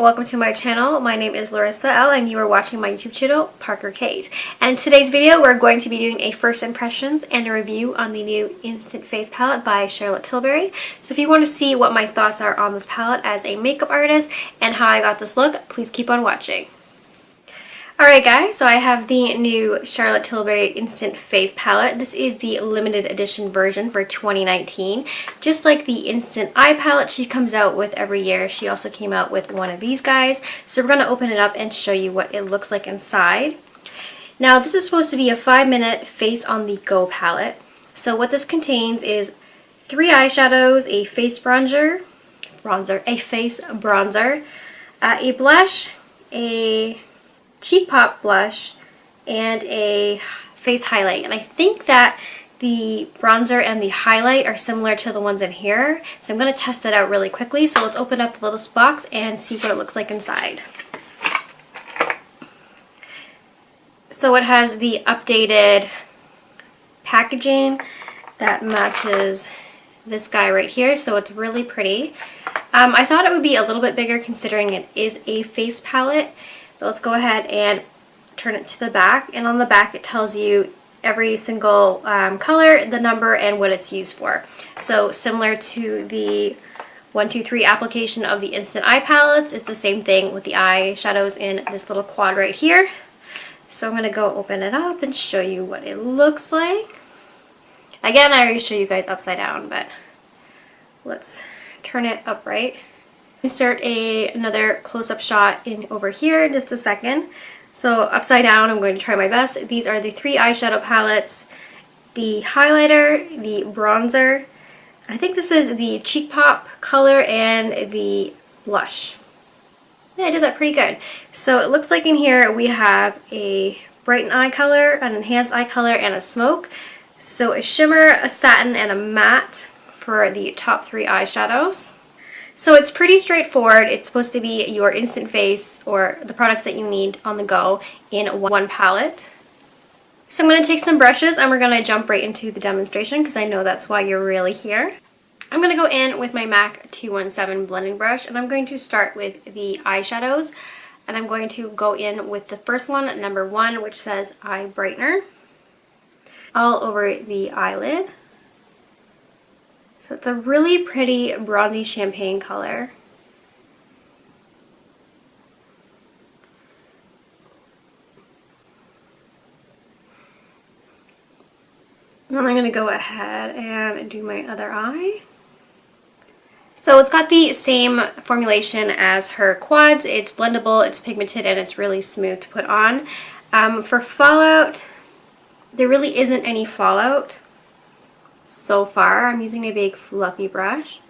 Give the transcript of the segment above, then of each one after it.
welcome to my channel. My name is Larissa Elle and you are watching my YouTube channel, Parker Kate. And in today's video we're going to be doing a first impressions and a review on the new Instant Face palette by Charlotte Tilbury. So if you want to see what my thoughts are on this palette as a makeup artist and how I got this look, please keep on watching. Alright guys, so I have the new Charlotte Tilbury Instant Face palette. This is the limited edition version for 2019. Just like the Instant Eye palette she comes out with every year, she also came out with one of these guys. So we're going to open it up and show you what it looks like inside. Now this is supposed to be a 5-minute face on the go palette. So what this contains is 3 eyeshadows, a face bronzer, a blush, a cheek pop blush, and a face highlight. And I think that the bronzer and the highlight are similar to the ones in here. So I'm going to test that out really quickly. So let's open up the little box and see what it looks like inside. So it has the updated packaging that matches this guy right here. So it's really pretty. I thought it would be a little bit bigger considering it is a face palette. But let's go ahead and turn it to the back, and on the back it tells you every single color, the number, and what it's used for. So similar to the 1, 2, 3 application of the Instant Eye palettes, it's the same thing with the eyeshadows in this little quad right here. So I'm going to go open it up and show you what it looks like. Again, I already showed you guys upside down, but let's turn it upright. Insert another close-up shot in over here in just a second. So upside down, I'm going to try my best. These are the 3 eyeshadow palettes, the highlighter, the bronzer. I think this is the cheek pop color and the blush. Yeah, I did that pretty good. So it looks like in here we have a brighten eye color, an enhanced eye color, and a smoke. So a shimmer, a satin, and a matte for the top 3 eyeshadows. So it's pretty straightforward. It's supposed to be your instant face or the products that you need on the go in one palette. So I'm going to take some brushes and we're going to jump right into the demonstration because I know that's why you're really here. I'm going to go in with my MAC 217 blending brush and I'm going to start with the eyeshadows, and I'm going to go in with the first one, number 1, which says Eye Brightener, all over the eyelid. So it's a really pretty bronzy champagne color. And then I'm going to go ahead and do my other eye. So it's got the same formulation as her quads. It's blendable, it's pigmented, and it's really smooth to put on. For fallout, there really isn't any fallout. So far, I'm using a big fluffy brush.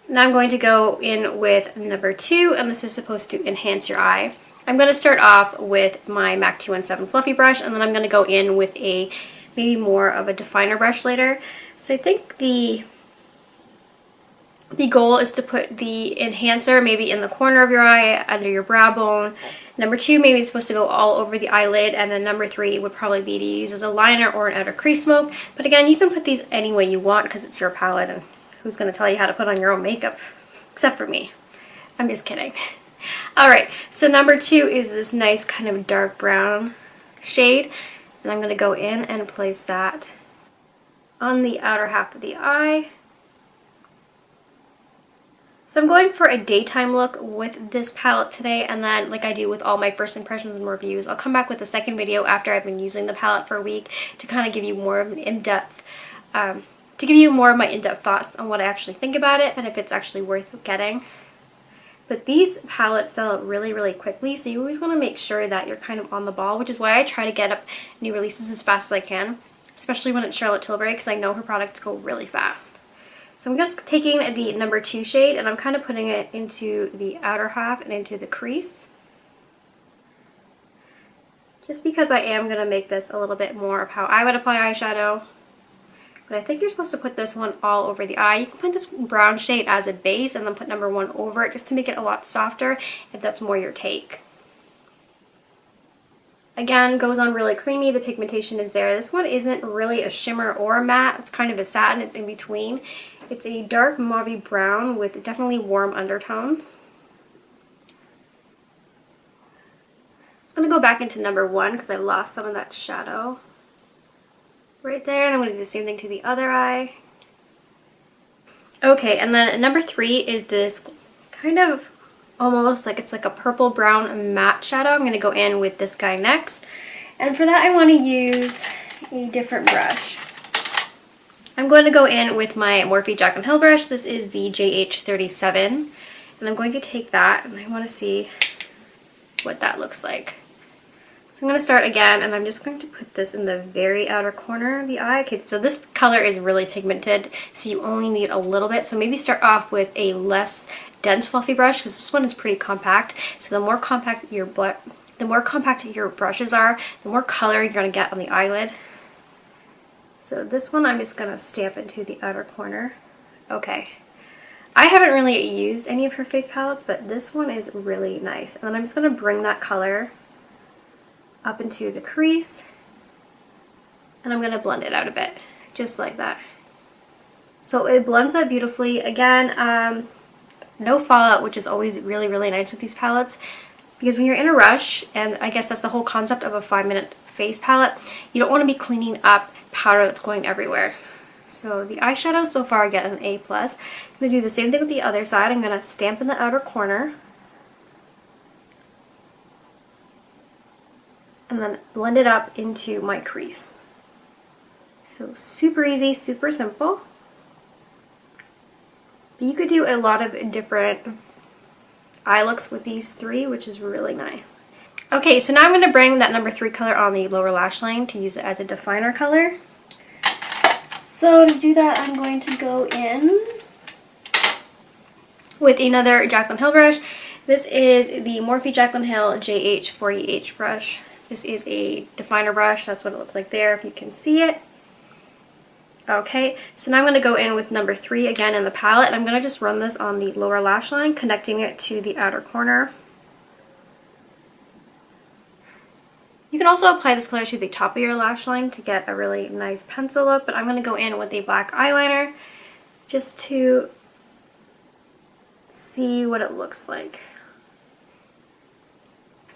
Now I'm going to go in with number 2, and this is supposed to enhance your eye. I'm going to start off with my MAC 217 fluffy brush, and then I'm going to go in with a maybe more of a definer brush later. So I think the goal is to put the enhancer maybe in the corner of your eye, under your brow bone. Number 2 maybe it's supposed to go all over the eyelid, and then number 3 would probably be to use as a liner or an outer crease smoke. But again, you can put these any way you want because it's your palette, and who's going to tell you how to put on your own makeup? Except for me. I'm just kidding. Alright, so number 2 is this nice kind of dark brown shade, and I'm going to go in and place that on the outer half of the eye. So I'm going for a daytime look with this palette today, and then like I do with all my first impressions and reviews, I'll come back with a second video after I've been using the palette for a week to kind of give you more of an in-depth, to give you more of my in-depth thoughts on what I actually think about it and if it's actually worth getting. But these palettes sell out really, really quickly, so you always want to make sure that you're kind of on the ball, which is why I try to get up new releases as fast as I can, especially when it's Charlotte Tilbury, because I know her products go really fast. So I'm just taking the number 2 shade and I'm kind of putting it into the outer half and into the crease. Just because I am going to make this a little bit more of how I would apply eyeshadow. But I think you're supposed to put this one all over the eye. You can put this brown shade as a base and then put number 1 over it just to make it a lot softer if that's more your take. Again, goes on really creamy. The pigmentation is there. This one isn't really a shimmer or a matte. It's kind of a satin. It's in between. It's a dark mauvey brown with definitely warm undertones. I'm going to go back into number 1 because I lost some of that shadow right there, and I'm going to do the same thing to the other eye. Okay, and then number 3 is this kind of almost like it's like a purple brown matte shadow. I'm going to go in with this guy next, and for that I want to use a different brush. I'm going to go in with my Morphe Jaclyn Hill brush. This is the JH37, and I'm going to take that and I want to see what that looks like. So I'm going to start again, and I'm just going to put this in the very outer corner of the eye. Okay, so this color is really pigmented, so you only need a little bit. So maybe start off with a less dense fluffy brush, because this one is pretty compact. So the more compact your brushes are, the more color you're going to get on the eyelid. So this one I'm just going to stamp into the outer corner. Okay. I haven't really used any of her face palettes, but this one is really nice. And then I'm just going to bring that color up into the crease, and I'm going to blend it out a bit, just like that. So it blends out beautifully. Again, no fallout, which is always really, really nice with these palettes, because when you're in a rush, and I guess that's the whole concept of a 5-minute face palette, you don't want to be cleaning up powder that's going everywhere. So the eyeshadow so far get an A+. I'm going to do the same thing with the other side. I'm going to stamp in the outer corner, and then blend it up into my crease. So super easy, super simple. But you could do a lot of different eye looks with these 3, which is really nice. Okay, so now I'm going to bring that number 3 color on the lower lash line to use it as a definer color. So to do that, I'm going to go in with another Jaclyn Hill brush. This is the Morphe Jaclyn Hill JH40H brush. This is a definer brush. That's what it looks like there, if you can see it. Okay, so now I'm going to go in with number 3 again in the palette, and I'm going to just run this on the lower lash line, connecting it to the outer corner. You can also apply this color to the top of your lash line to get a really nice pencil look, but I'm going to go in with a black eyeliner just to see what it looks like.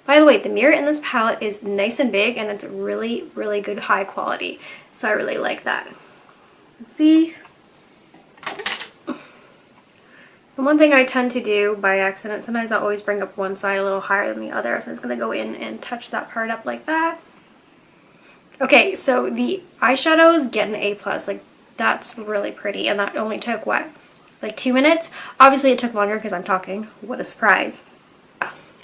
By the way, the mirror in this palette is nice and big, and it's really, really good high quality. So I really like that. Let's see. The one thing I tend to do by accident, sometimes I always bring up one side a little higher than the other. So I'm just going to go in and touch that part up like that. Okay, so the eyeshadows get an A+. Like, that's really pretty. And that only took, what, like 2 minutes? Obviously it took longer because I'm talking. What a surprise.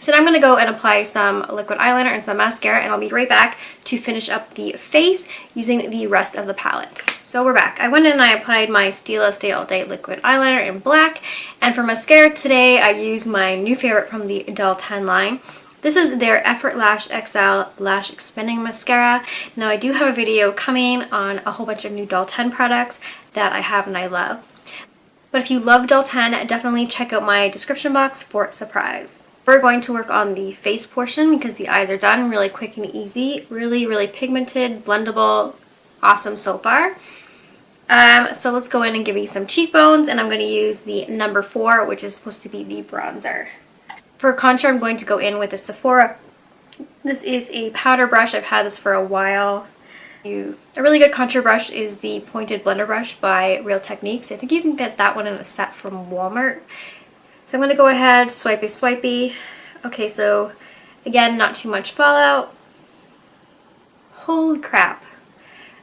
So now I'm going to go and apply some liquid eyeliner and some mascara, and I'll be right back to finish up the face using the rest of the palette. So we're back. I went in and I applied my Stila Stay All Day liquid eyeliner in black, and for mascara today I used my new favorite from the Doll10 line. This is their Effort Lash XL Lash Expanding Mascara. Now I do have a video coming on a whole bunch of new Doll10 products that I have and I love. But if you love Doll10, definitely check out my description box for a surprise. We're going to work on the face portion because the eyes are done really quick and easy. Really, really pigmented, blendable, awesome so far. So let's go in and give you some cheekbones, and I'm going to use the number 4, which is supposed to be the bronzer. For contour, I'm going to go in with a Sephora. This is a powder brush. I've had this for a while. A really good contour brush is the Pointed Blender Brush by Real Techniques. I think you can get that one in a set from Walmart. So I'm going to go ahead, swipey. Okay, so again, not too much fallout. Holy crap.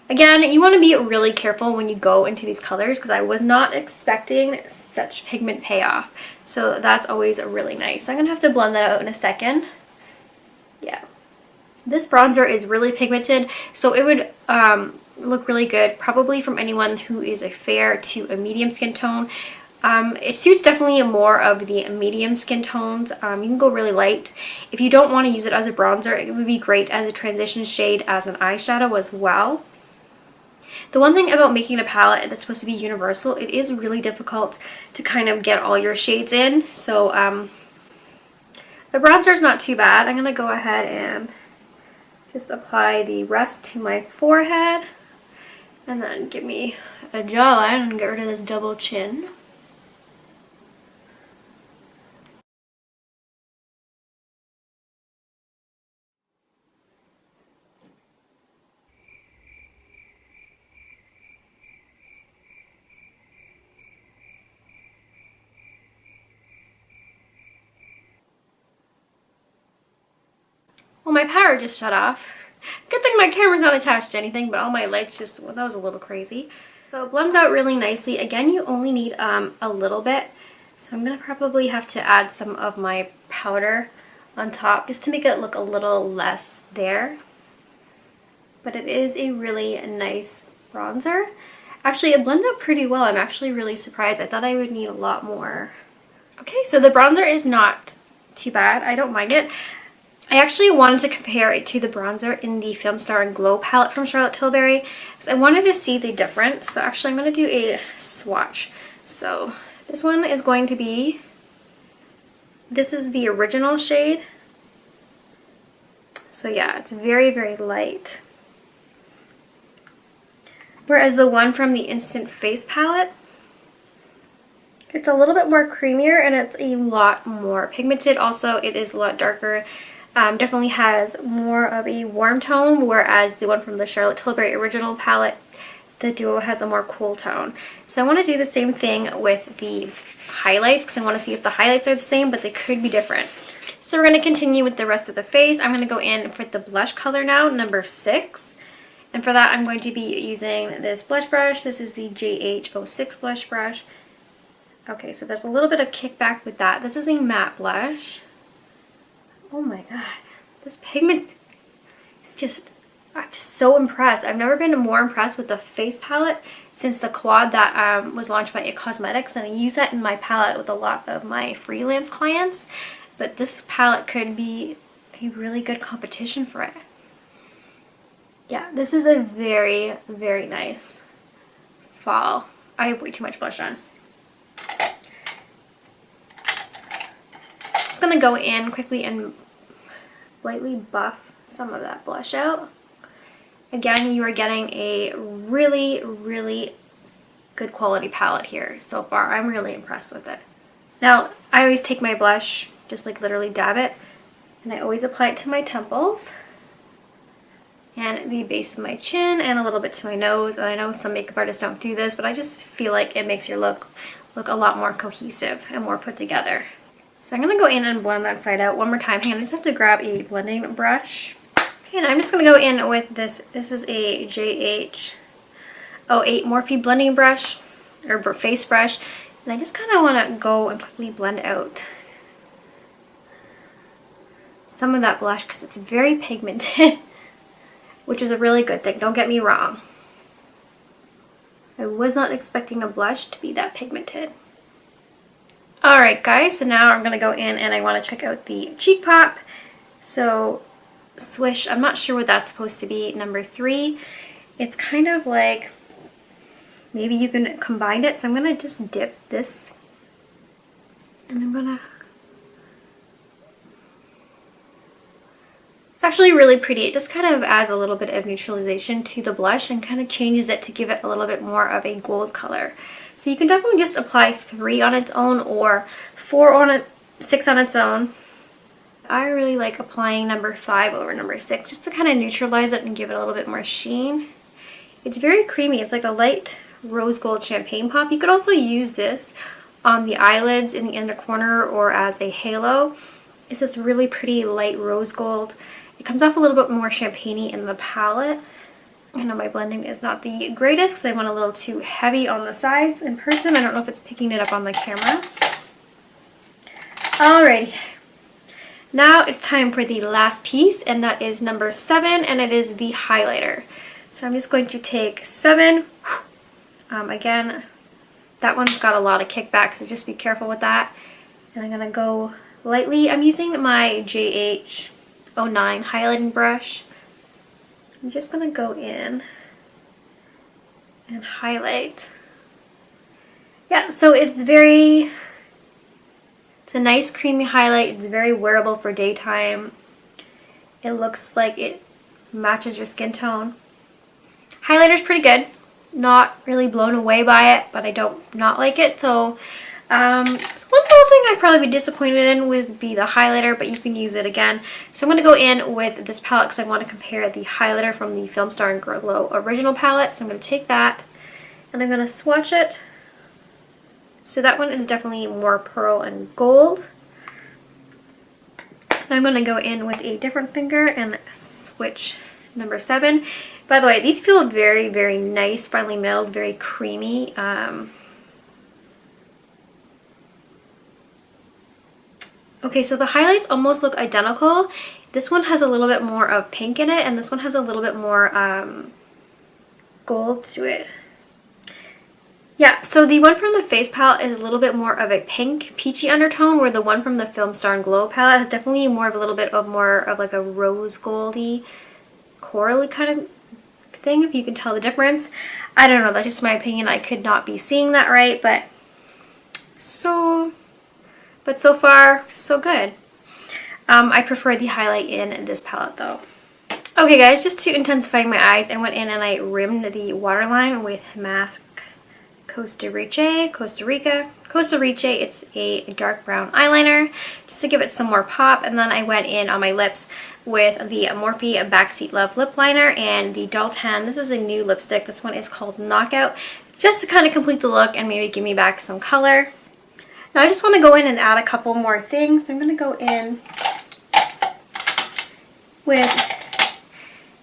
Again, you want to be really careful when you go into these colors because I was not expecting such pigment payoff. So that's always really nice. I'm going to have to blend that out in a second. Yeah. This bronzer is really pigmented, so it would look really good probably from anyone who is a fair to a medium skin tone. It suits definitely more of the medium skin tones. You can go really light. If you don't want to use it as a bronzer, it would be great as a transition shade as an eyeshadow as well. The one thing about making a palette that's supposed to be universal, it is really difficult to kind of get all your shades in. So the bronzer is not too bad. I'm going to go ahead and just apply the rest to my forehead. And then give me a jawline and get rid of this double chin. Well, my power just shut off. Good thing my camera's not attached to anything, but all my lights just, well, that was a little crazy. So it blends out really nicely. Again, you only need a little bit. So I'm going to probably have to add some of my powder on top just to make it look a little less there. But it is a really nice bronzer. Actually, it blends out pretty well. I'm actually really surprised. I thought I would need a lot more. Okay, so the bronzer is not too bad. I don't mind it. I actually wanted to compare it to the bronzer in the Film Star and Glow palette from Charlotte Tilbury, because I wanted to see the difference. So actually I'm going to do a swatch. So this one is going to be, this is the original shade. So yeah, it's very, very light. Whereas the one from the Instant Face palette, it's a little bit more creamier and it's a lot more pigmented. Also, it is a lot darker. Definitely has more of a warm tone, whereas the one from the Charlotte Tilbury original palette, the Duo, has a more cool tone. So I want to do the same thing with the highlights because I want to see if the highlights are the same, but they could be different. So we're going to continue with the rest of the face. I'm going to go in for the blush color now, number 6. And for that, I'm going to be using this blush brush. This is the JH06 blush brush. Okay, so there's a little bit of kickback with that. This is a matte blush. Oh my god, this pigment is just, I'm just so impressed. I've never been more impressed with the face palette since the quad that was launched by It Cosmetics, and I use that in my palette with a lot of my freelance clients. But this palette could be a really good competition for it. Yeah, this is a very, very nice fall. I have way too much blush on. Just gonna go in quickly and lightly buff some of that blush out. Again, you are getting a really, really good quality palette here so far. I'm really impressed with it. Now, I always take my blush, just like literally dab it, and I always apply it to my temples and the base of my chin and a little bit to my nose. And I know some makeup artists don't do this, but I just feel like it makes your look a lot more cohesive and more put together. So I'm going to go in and blend that side out one more time. Hang on, I just have to grab a blending brush. Okay, and I'm just going to go in with this. This is a JH08 Morphe blending brush, or face brush. And I just kind of want to go and quickly blend out some of that blush because it's very pigmented, which is a really good thing. Don't get me wrong. I was not expecting a blush to be that pigmented. Alright guys, so now I'm going to go in and I want to check out the cheek pop. So Swish, I'm not sure what that's supposed to be, number 3. It's kind of like, maybe you can combine it. So I'm going to just dip this and I'm going to, it's actually really pretty. It just kind of adds a little bit of neutralization to the blush and kind of changes it to give it a little bit more of a gold color. So you can definitely just apply 3 on its own or 4 on it, 6 on its own. I really like applying number 5 over number 6 just to kind of neutralize it and give it a little bit more sheen. It's very creamy. It's like a light rose gold champagne pop. You could also use this on the eyelids in the inner corner or as a halo. It's this really pretty light rose gold. It comes off a little bit more champagne-y in the palette. I know my blending is not the greatest because I went a little too heavy on the sides in person. I don't know if it's picking it up on the camera. Alrighty. Now it's time for the last piece, and that is number 7, and it is the highlighter. So I'm just going to take 7. Again, that one's got a lot of kickback, so just be careful with that. And I'm going to go lightly. I'm using my JH09 highlighting brush. I'm just going to go in and highlight. Yeah, so it's a nice creamy highlight. It's very wearable for daytime. It looks like it matches your skin tone. Highlighter's pretty good. Not really blown away by it, but I don't not like it. So one little thing I'd probably be disappointed in would be the highlighter, but you can use it again. So I'm going to go in with this palette because I want to compare the highlighter from the Film Star and Glow original palette. So I'm going to take that and I'm going to swatch it. So that one is definitely more pearl and gold. I'm going to go in with a different finger and switch number 7. By the way, these feel very, very nice, finely milled, very creamy. Okay, so the highlights almost look identical. This one has a little bit more of pink in it, and this one has a little bit more gold to it. Yeah, so the one from the face palette is a little bit more of a pink, peachy undertone, where the one from the Film Star and Glow palette has definitely more of a little bit of more of like a rose goldy, corally kind of thing, if you can tell the difference. I don't know, that's just my opinion. I could not be seeing that right, but so far, so good. I prefer the highlight in this palette though. Okay guys, just to intensify my eyes, I went in and I rimmed the waterline with Mask Costa Rica. It's a dark brown eyeliner just to give it some more pop, and then I went in on my lips with the Morphe Backseat Love lip liner and the Doll10. This is a new lipstick. This one is called Knockout, just to kind of complete the look and maybe give me back some color. Now I just want to go in and add a couple more things. I'm going to go in with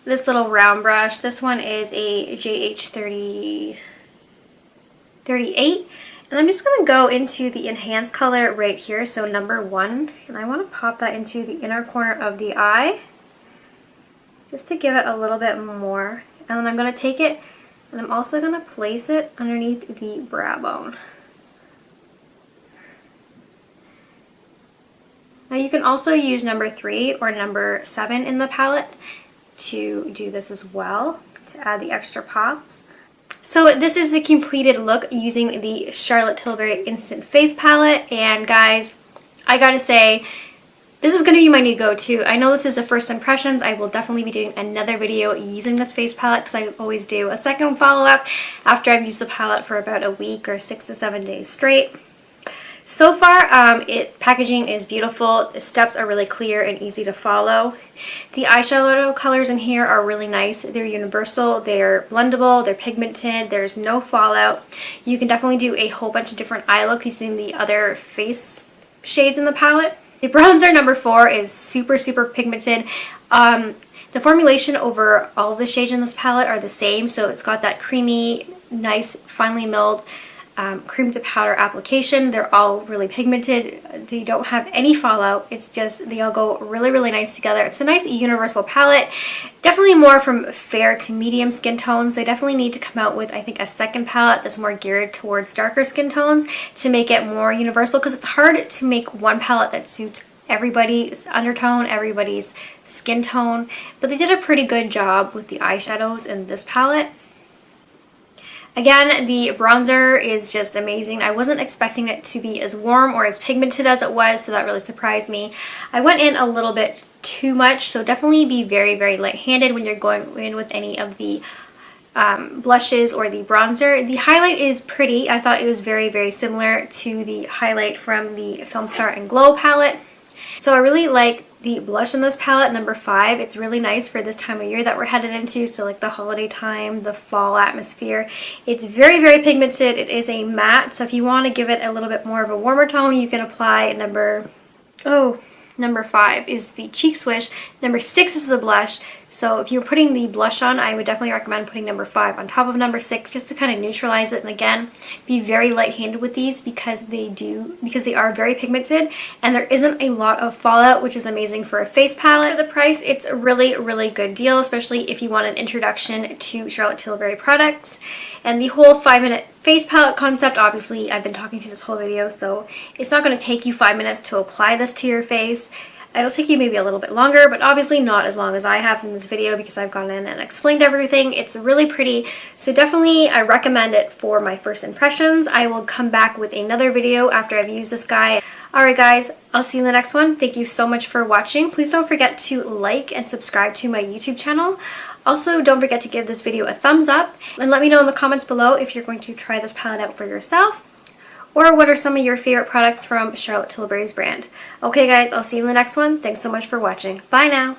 this little round brush. This one is a JH38, and I'm just going to go into the enhanced color right here, so number 1, and I want to pop that into the inner corner of the eye just to give it a little bit more, and then I'm going to take it and I'm also going to place it underneath the brow bone. Now you can also use number 3 or number 7 in the palette to do this as well, to add the extra pops. So this is the completed look using the Charlotte Tilbury Instant Face Palette, and guys, I gotta say, this is going to be my new go-to. I know this is the first impressions. I will definitely be doing another video using this face palette because I always do a second follow-up after I've used the palette for about a week or 6 to 7 days straight. So far, packaging is beautiful. The steps are really clear and easy to follow. The eyeshadow colors in here are really nice. They're universal, they're blendable, they're pigmented, there's no fallout. You can definitely do a whole bunch of different eye looks using the other face shades in the palette. The bronzer number 4 is super, super pigmented. The formulation over all of the shades in this palette are the same, so it's got that creamy, nice, finely milled cream to powder application. They're all really pigmented. They don't have any fallout. It's just they all go really, really nice together. It's a nice universal palette. Definitely more from fair to medium skin tones. They definitely need to come out with, I think, a second palette that's more geared towards darker skin tones to make it more universal, because it's hard to make one palette that suits everybody's undertone, everybody's skin tone. But they did a pretty good job with the eyeshadows in this palette. Again, the bronzer is just amazing. I wasn't expecting it to be as warm or as pigmented as it was, so that really surprised me. I went in a little bit too much, so definitely be very, very light-handed when you're going in with any of the blushes or the bronzer. The highlight is pretty. I thought it was very, very similar to the highlight from the Film Star and Glow palette. So I really like the blush in this palette, number 5. It's really nice for this time of year that we're headed into, so like the holiday time, the fall atmosphere. It's very, very pigmented. It is a matte, so if you want to give it a little bit more of a warmer tone, you can apply number 5 is the Cheek Swish. Number 6 is the blush. So if you're putting the blush on, I would definitely recommend putting number 5 on top of number 6 just to kind of neutralize it. And again, be very light-handed with these because they are very pigmented and there isn't a lot of fallout, which is amazing for a face palette. For the price, it's a really, really good deal, especially if you want an introduction to Charlotte Tilbury products. And the whole 5-minute face palette concept, obviously I've been talking through this whole video, so it's not going to take you 5 minutes to apply this to your face. It'll take you maybe a little bit longer, but obviously not as long as I have in this video because I've gone in and explained everything. It's really pretty, so definitely I recommend it for my first impressions. I will come back with another video after I've used this guy. Alright guys, I'll see you in the next one. Thank you so much for watching. Please don't forget to like and subscribe to my YouTube channel. Also, don't forget to give this video a thumbs up and let me know in the comments below if you're going to try this palette out for yourself, or what are some of your favorite products from Charlotte Tilbury's brand. Okay guys, I'll see you in the next one. Thanks so much for watching. Bye now!